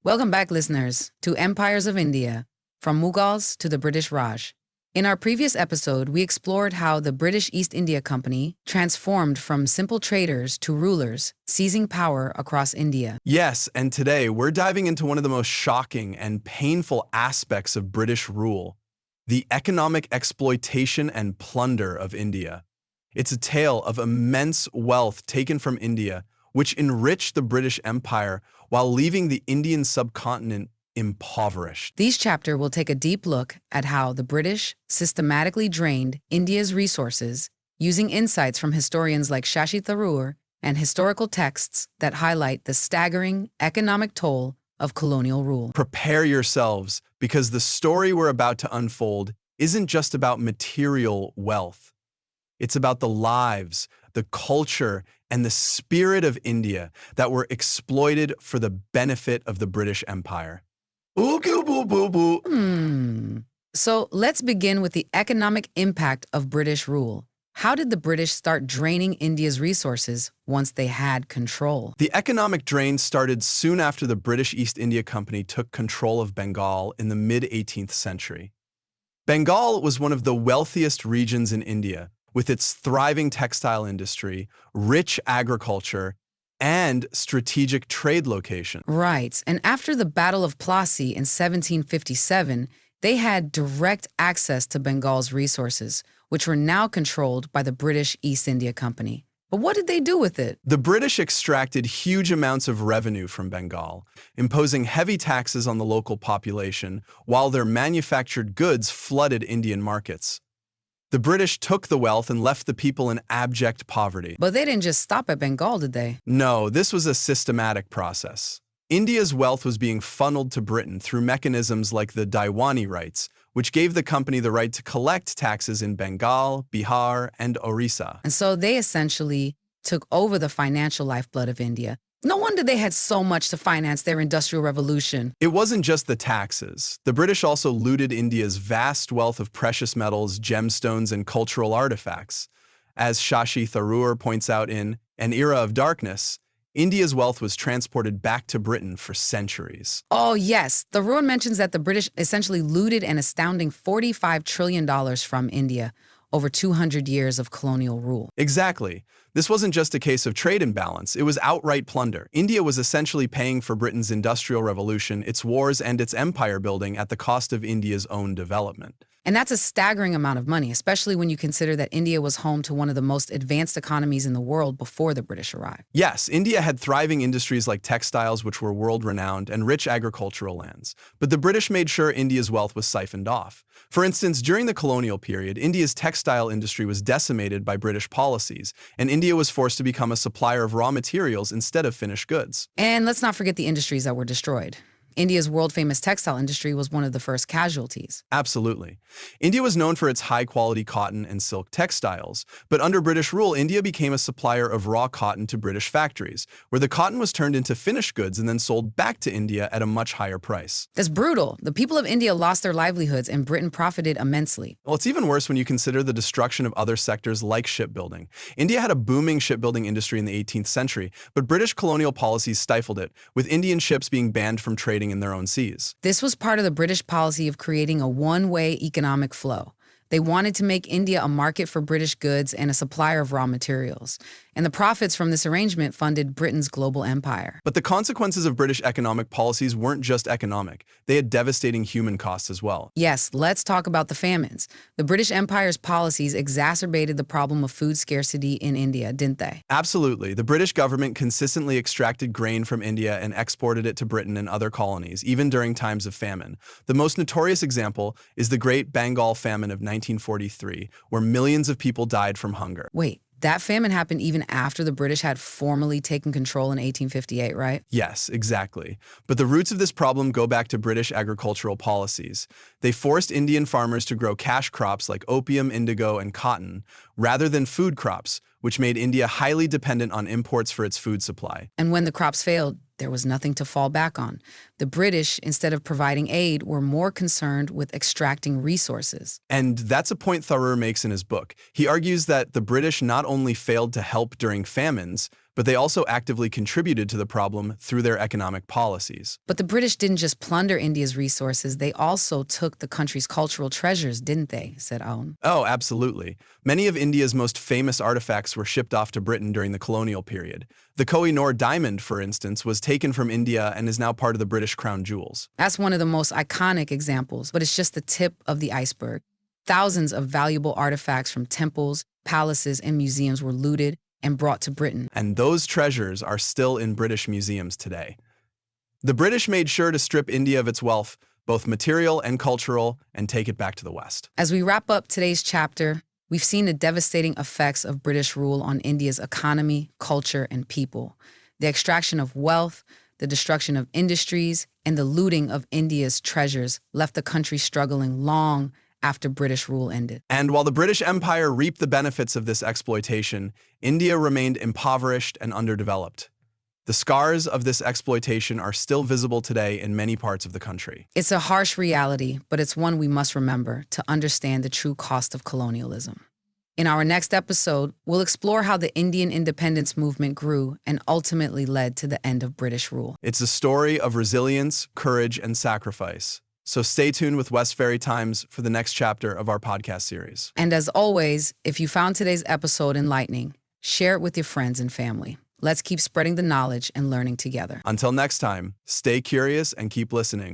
Welcome back, listeners, to Empires of India, from Mughals to the British Raj. In our previous episode, we explored how the British East India Company transformed from simple traders to rulers, seizing power across India. Yes, and today we're diving into one of the most shocking and painful aspects of British rule, the economic exploitation and plunder of India. It's a tale of immense wealth taken from India, which enriched the British Empire while leaving the Indian subcontinent impoverished. These chapters will take a deep look at how the British systematically drained India's resources using insights from historians like Shashi Tharoor and historical texts that highlight the staggering economic toll of colonial rule. Prepare yourselves, because the story we're about to unfold isn't just about material wealth. It's about the lives, the culture, and the spirit of India that were exploited for the benefit of the British Empire. So let's begin with the economic impact of British rule. How did the British start draining India's resources once they had control? The economic drain started soon after the British East India Company took control of Bengal in the mid-18th century. Bengal was one of the wealthiest regions in India, with its thriving textile industry, rich agriculture, and strategic trade location. Right, and after the Battle of Plassey in 1757, they had direct access to Bengal's resources, which were now controlled by the British East India Company. But what did they do with it? The British extracted huge amounts of revenue from Bengal, imposing heavy taxes on the local population while their manufactured goods flooded Indian markets. The British took the wealth and left the people in abject poverty. But they didn't just stop at Bengal, did they? No, this was a systematic process. India's wealth was being funneled to Britain through mechanisms like the Diwanee rights, which gave the company the right to collect taxes in Bengal, Bihar, and Orissa. And so they essentially took over the financial lifeblood of India. No wonder they had so much to finance their industrial revolution. It wasn't just the taxes. The British also looted India's vast wealth of precious metals, gemstones, and cultural artifacts. As Shashi Tharoor points out in An Era of Darkness, India's wealth was transported back to Britain for centuries. Oh, yes. Tharoor mentions that the British essentially looted an astounding $45 trillion from India over 200 years of colonial rule. Exactly. This wasn't just a case of trade imbalance, it was outright plunder. India was essentially paying for Britain's industrial revolution, its wars, and its empire building at the cost of India's own development. And that's a staggering amount of money, especially when you consider that India was home to one of the most advanced economies in the world before the British arrived. Yes, India had thriving industries like textiles, which were world-renowned, and rich agricultural lands. But the British made sure India's wealth was siphoned off. For instance, during the colonial period, India's textile industry was decimated by British policies, and India was forced to become a supplier of raw materials instead of finished goods. And let's not forget the industries that were destroyed. India's world-famous textile industry was one of the first casualties. Absolutely. India was known for its high-quality cotton and silk textiles, but under British rule, India became a supplier of raw cotton to British factories, where the cotton was turned into finished goods and then sold back to India at a much higher price. That's brutal. The people of India lost their livelihoods and Britain profited immensely. Well, it's even worse when you consider the destruction of other sectors like shipbuilding. India had a booming shipbuilding industry in the 18th century, but British colonial policies stifled it, with Indian ships being banned from trading in their own seas. This was part of the British policy of creating a one-way economic flow. They wanted to make India a market for British goods and a supplier of raw materials. And the profits from this arrangement funded Britain's global empire. But the consequences of British economic policies weren't just economic. They had devastating human costs as well. Yes, let's talk about the famines. The British Empire's policies exacerbated the problem of food scarcity in India, didn't they? Absolutely. The British government consistently extracted grain from India and exported it to Britain and other colonies, even during times of famine. The most notorious example is the Great Bengal Famine of 1943, where millions of people died from hunger. Wait, that famine happened even after the British had formally taken control in 1858, right? Yes, exactly. But the roots of this problem go back to British agricultural policies. They forced Indian farmers to grow cash crops like opium, indigo, and cotton, rather than food crops, which made India highly dependent on imports for its food supply. And when the crops failed, there was nothing to fall back on. The British, instead of providing aid, were more concerned with extracting resources. And that's a point Tharoor makes in his book. He argues that the British not only failed to help during famines, but they also actively contributed to the problem through their economic policies. But the British didn't just plunder India's resources, they also took the country's cultural treasures, didn't they? Said Aoun. Oh, absolutely. Many of India's most famous artifacts were shipped off to Britain during the colonial period. The Koh-i-Noor diamond, for instance, was taken from India and is now part of the British crown jewels. That's one of the most iconic examples, but it's just the tip of the iceberg. Thousands of valuable artifacts from temples, palaces, and museums were looted and brought to Britain. And those treasures are still in British museums today. The British made sure to strip India of its wealth, both material and cultural, and take it back to the West. As we wrap up today's chapter, we've seen the devastating effects of British rule on India's economy, culture, and people. The extraction of wealth, the destruction of industries, and the looting of India's treasures left the country struggling long after British rule ended. And while the British Empire reaped the benefits of this exploitation, India remained impoverished and underdeveloped. The scars of this exploitation are still visible today in many parts of the country. It's a harsh reality, but it's one we must remember to understand the true cost of colonialism. In our next episode, we'll explore how the Indian independence movement grew and ultimately led to the end of British rule. It's a story of resilience, courage, and sacrifice. So stay tuned with Westferry Times for the next chapter of our podcast series. And as always, if you found today's episode enlightening, share it with your friends and family. Let's keep spreading the knowledge and learning together. Until next time, stay curious and keep listening.